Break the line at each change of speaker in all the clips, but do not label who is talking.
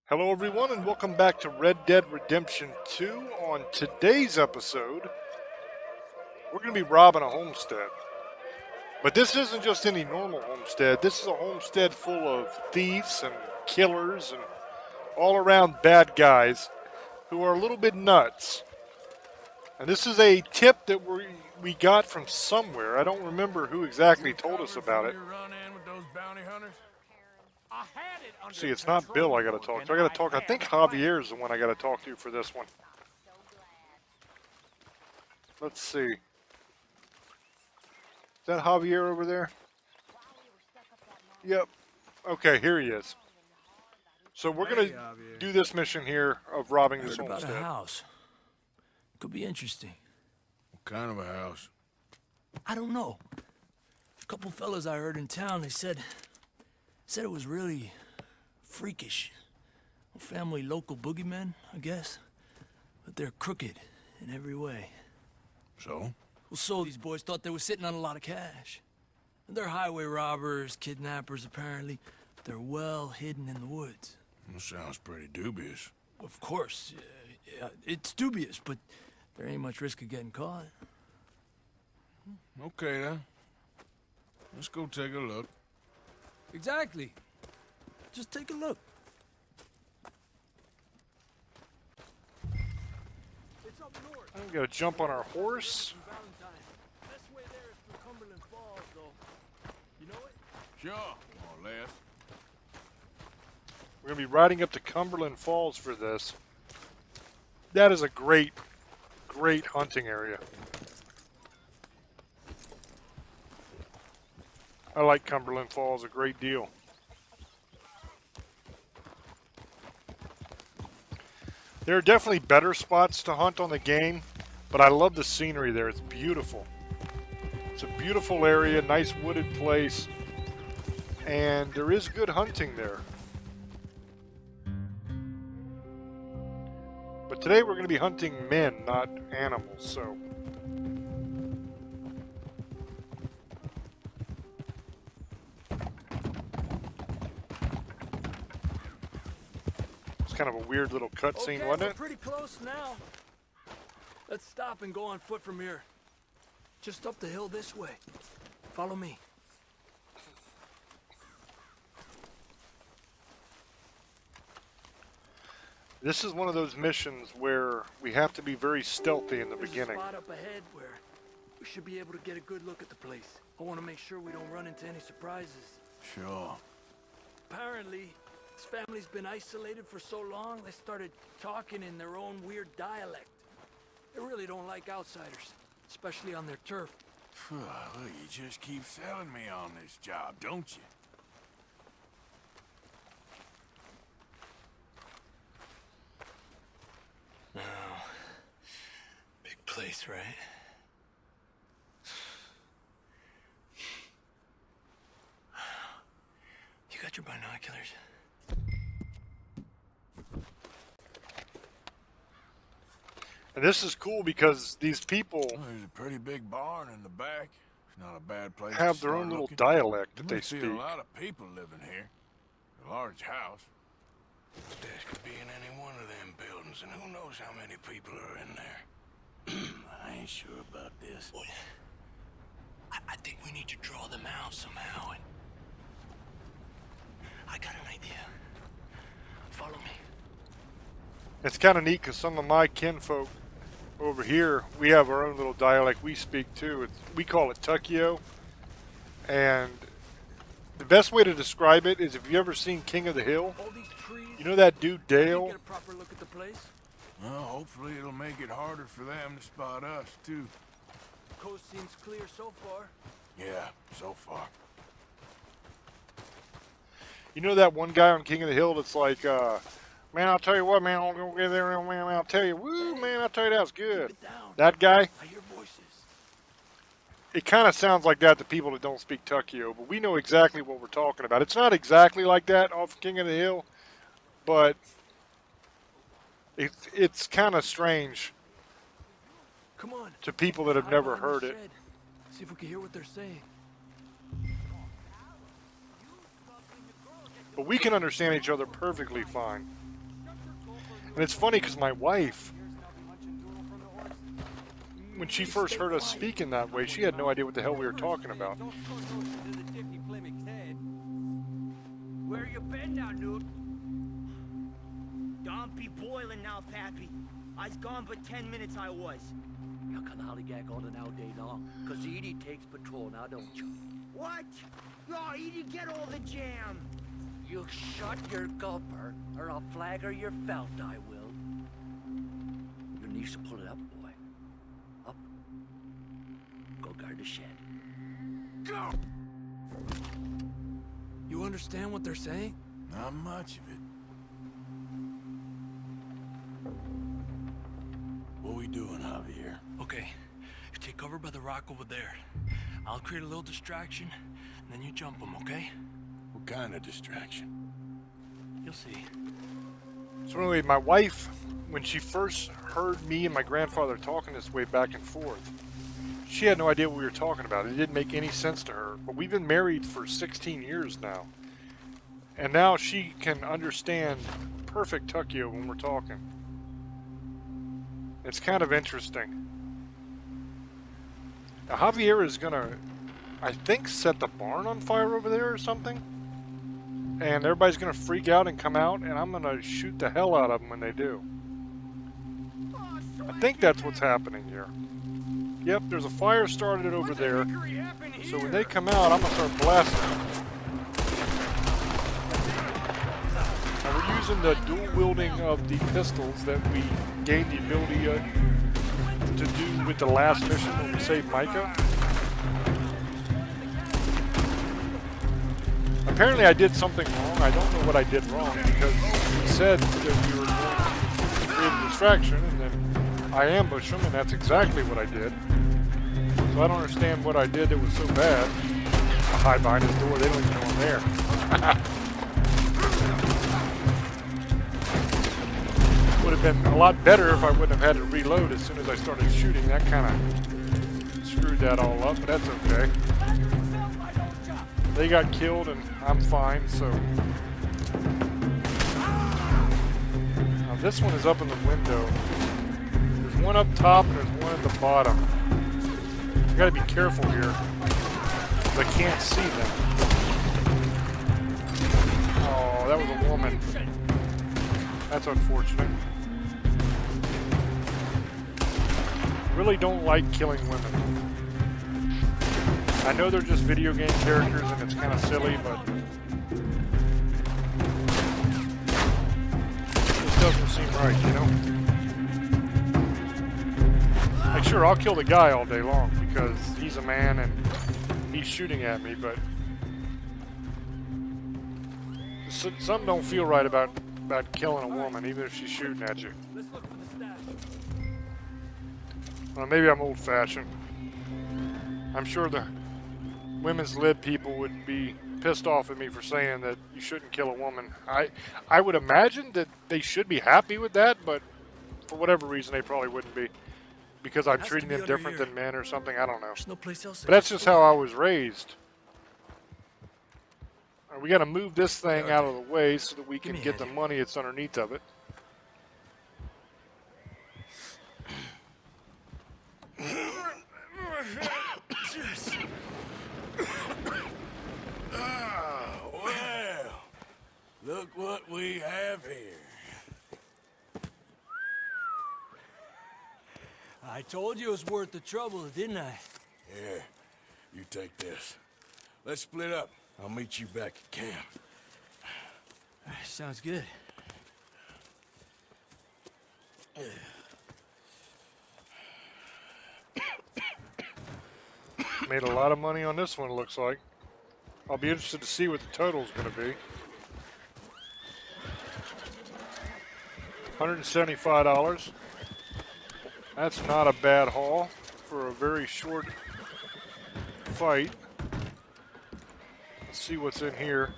Hello, everyone, and welcome back to Red Dead Redemption 2. On today's episode, we're going to be robbing a homestead. But this isn't just any normal homestead. This is a homestead full of thieves and killers and all-around bad guys who are a little bit nuts. And this is a tip that we got from somewhere. I don't remember who exactly told us about it. See, it's not Bill I gotta talk to. I think Javier is the one I gotta talk to for this one. Let's see. Is that Javier over there? Yep. Okay, here he is. So we're gonna do this mission here of robbing this homestead.
About a house. Could be interesting.
What kind of a house?
I don't know. A couple fellas I heard in town, they said it was really freakish. A family local boogeymen, I guess. But they're crooked in every way.
So?
Well, so these boys thought they were sitting on a lot of cash. They're highway robbers, kidnappers, apparently. But they're well hidden in the woods.
That sounds pretty dubious.
Of course, yeah, it's dubious, but there ain't much risk of getting caught.
Okay, then. Let's go take a look.
Exactly. Just take a look. It's up north.
I'm gonna jump on our horse.
Best way there is through Cumberland Falls, though. You know it?
Sure, more or less.
We're gonna be riding up to Cumberland Falls for this. That is a great hunting area. I like Cumberland Falls a great deal. There are definitely better spots to hunt on the game, but I love the scenery there. It's beautiful. It's a beautiful area, nice wooded place, and there is good hunting there. But today we're going to be hunting men, not animals, so... kind of a weird little cutscene, wasn't it?
We're pretty close now. Let's stop and go on foot from here. Just up the hill this way. Follow me.
This is one of those missions where we have to be very stealthy in the
There's
beginning.
A spot up ahead where we should be able to get a good look at the place. I want to make sure we don't run into any surprises.
Sure.
Apparently, this family's been isolated for so long, they started talking in their own weird dialect. They really don't like outsiders, especially on their turf.
Well, you just keep selling me on this job, don't you?
Oh, big place, right? You got your binoculars?
And this is cool because these people
Well, there's a pretty big barn in the back. It's not a bad place.
have
to
their
start
own little
looking.
dialect that
There
they
must be
speak.
a lot of people living here. A large house.
This could be in any one of them buildings, and who knows how many people are in there.
I ain't sure about this.
Boy, I think we need to draw them out somehow. And I got an idea. Follow me.
It's kind of neat because some of my kinfolk over here, we have our own little dialect we speak too. We call it Tuckio. And the best way to describe it is if you ever seen King of the Hill,
All these trees.
you know that dude
Did you
Dale?
get a proper look at the place?
Well, hopefully it'll make it harder for them to spot us, too.
Coast seems clear so far.
Yeah, so far.
You know that one guy on King of the Hill that's like, man, I'll tell you what, man, I'll go get there, man, I'll tell you, woo, man, I'll tell you that was good.
Keep it down.
That guy?
I hear voices.
It kind of sounds like that to people that don't speak Tuckio, but we know exactly what we're talking about. It's not exactly like that off King of the Hill, but it's kind of strange
Come on.
to people that have
Hide
never
behind the
heard it.
shed. See if we can hear what they're saying.
But we can understand each other perfectly fine. And it's funny because my wife, when she first heard us speaking that way, she had no idea what the hell we were talking about.
Where you been now, dude? Don't be boiling now, Pappy. I's gone but 10 minutes I was.
You can hollygag on it all day long, cause Edie takes patrol now, don't you?
What? No, you didn't get all the jam.
You shut your gulper, or I'll flagger your felt, I will. Your knees will pull it up, boy. Up. Go guard the shed.
Go!
You understand what they're saying?
Not much of it. What we doing, Javier?
Okay, you take cover by the rock over there. I'll create a little distraction, and then you jump them, okay?
What kind of distraction?
You'll see.
So anyway, my wife, when she first heard me and my grandfather talking this way back and forth, she had no idea what we were talking about. It didn't make any sense to her. But we've been married for 16 years now. And now she can understand perfect Tuckio when we're talking. It's kind of interesting. Now, Javier is going to, I think, set the barn on fire over there or something. And everybody's going to freak out and come out, and I'm going to shoot the hell out of them when they do. I think that's what's happening here. Yep, there's a fire started over there. So when they come out, I'm going to start blasting them. Now we're using the dual wielding of the pistols that we gained the ability to do with the last mission when we saved Micah. Apparently I did something wrong. I don't know what I did wrong because he said that we were going to create a distraction and then I ambushed him and that's exactly what I did. So I don't understand what I did that was so bad. I hide behind his door, they don't even know I'm there. Would have been a lot better if I wouldn't have had to reload as soon as I started shooting. That kind of screwed that all up, but that's okay. They got killed and I'm fine, so. Now this one is up in the window. There's one up top and there's one at the bottom. I gotta be careful here, because I can't see them. Oh, that was a woman. That's unfortunate. Really don't like killing women. I know they're just video game characters and it's kind of silly, but this doesn't seem right, you know? Like, sure, I'll kill the guy all day long because he's a man and he's shooting at me, but something don't feel right about killing a woman, even if she's shooting at you.
Let's look for the stash.
Well, maybe I'm old-fashioned. I'm sure the women's lib people would be pissed off at me for saying that you shouldn't kill a woman. I would imagine that they should be happy with that, but for whatever reason they probably wouldn't be. Because I'm
Has to
treating
be
them
under
different
here.
than men or something, I don't know.
There's no place else.
But that's just how I was raised. We got to move this thing out of the way so that we can
me a
get the
hand.
money that's underneath of it.
Oh, well. Look what we have here.
I told you it was worth the trouble, didn't I?
Here, you take this. Let's split up. I'll meet you back at camp.
Sounds good.
Made a lot of money on this one, looks like. I'll be interested to see what the total's going to be. $175. That's not a bad haul for a very short fight. Let's see what's in here.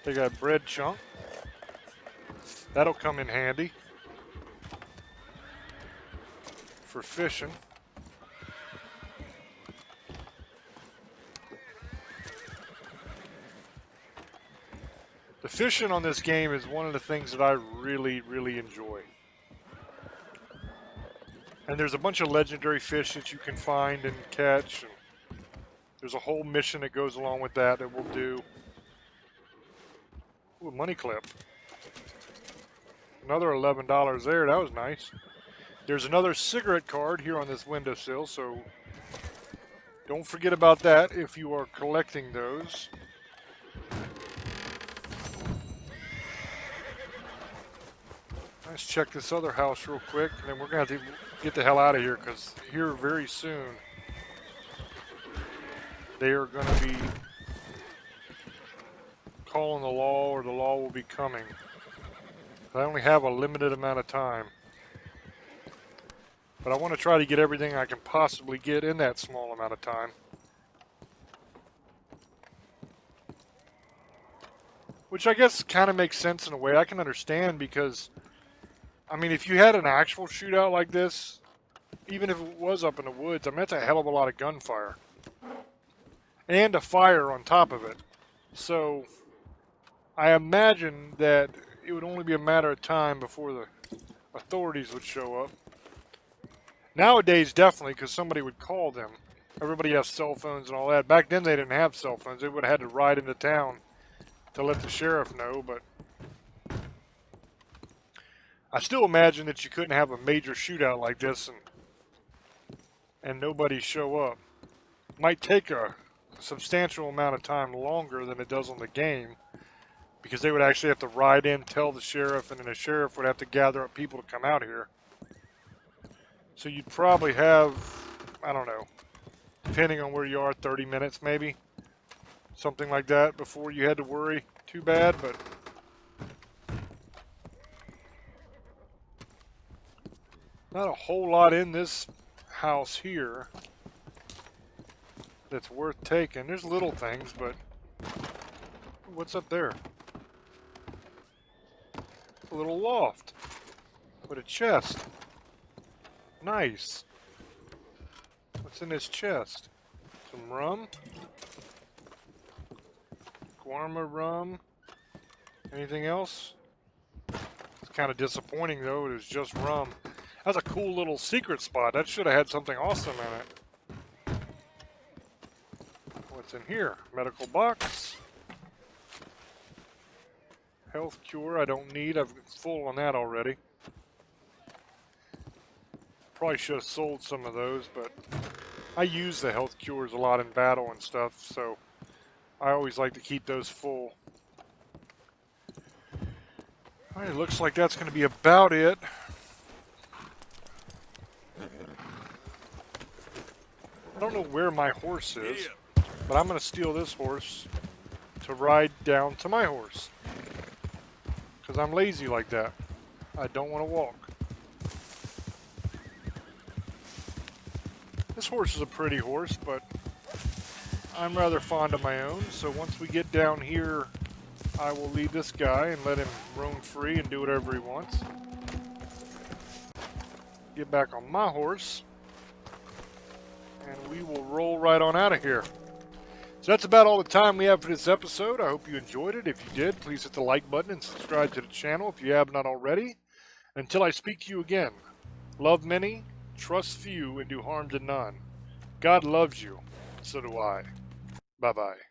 They got bread chunk. That'll come in handy for fishing. The The fishing on this game is one of the things that I really, really enjoy. And there's a bunch of legendary fish that you can find and catch. And there's a whole mission that goes along with that we'll do. Ooh, money clip. Another $11 there. That was nice. There's another cigarette card here on this windowsill, so don't forget about that if you are collecting those. Let's check this other house real quick, and then we're going to have to get the hell out of here, because here very soon they are going to be calling the law, or the law will be coming. I only have a limited amount of time. But I want to try to get everything I can possibly get in that small amount of time. Which I guess kind of makes sense in a way. I can understand because, I mean, if you had an actual shootout like this, even if it was up in the woods, I mean, that's a hell of a lot of gunfire. And a fire on top of it. So, I imagine that it would only be a matter of time before the authorities would show up. Nowadays, definitely, because somebody would call them. Everybody has cell phones and all that. Back then, they didn't have cell phones. They would have had to ride into town to let the sheriff know, but I still imagine that you couldn't have a major shootout like this and nobody show up. It might take a substantial amount of time longer than it does on the game, because they would actually have to ride in, tell the sheriff, and then the sheriff would have to gather up people to come out here. So you'd probably have, I don't know, depending on where you are, 30 minutes maybe. Something like that before you had to worry too bad, but not a whole lot in this house here that's worth taking. There's little things, but what's up there? A little loft with a chest. Nice. What's in this chest? Some rum? Guarma rum? Anything else? It's kind of disappointing though, it was just rum. That's a cool little secret spot. That should have had something awesome in it. What's in here? Medical box. Health cure I don't need. I'm full on that already. Probably should have sold some of those, but I use the health cures a lot in battle and stuff, so I always like to keep those full. Alright, looks like that's going to be about it. I don't know where my horse is, but I'm going to steal this horse to ride down to my horse. Because I'm lazy like that. I don't want to walk. This horse is a pretty horse, but I'm rather fond of my own, so once we get down here, I will leave this guy and let him roam free and do whatever he wants. Get back on my horse, and we will roll right on out of here. So that's about all the time we have for this episode. I hope you enjoyed it. If you did, please hit the like button and subscribe to the channel if you have not already. Until I speak to you again, love many, trust few, and do harm to none. God loves you, so do I. Bye-bye.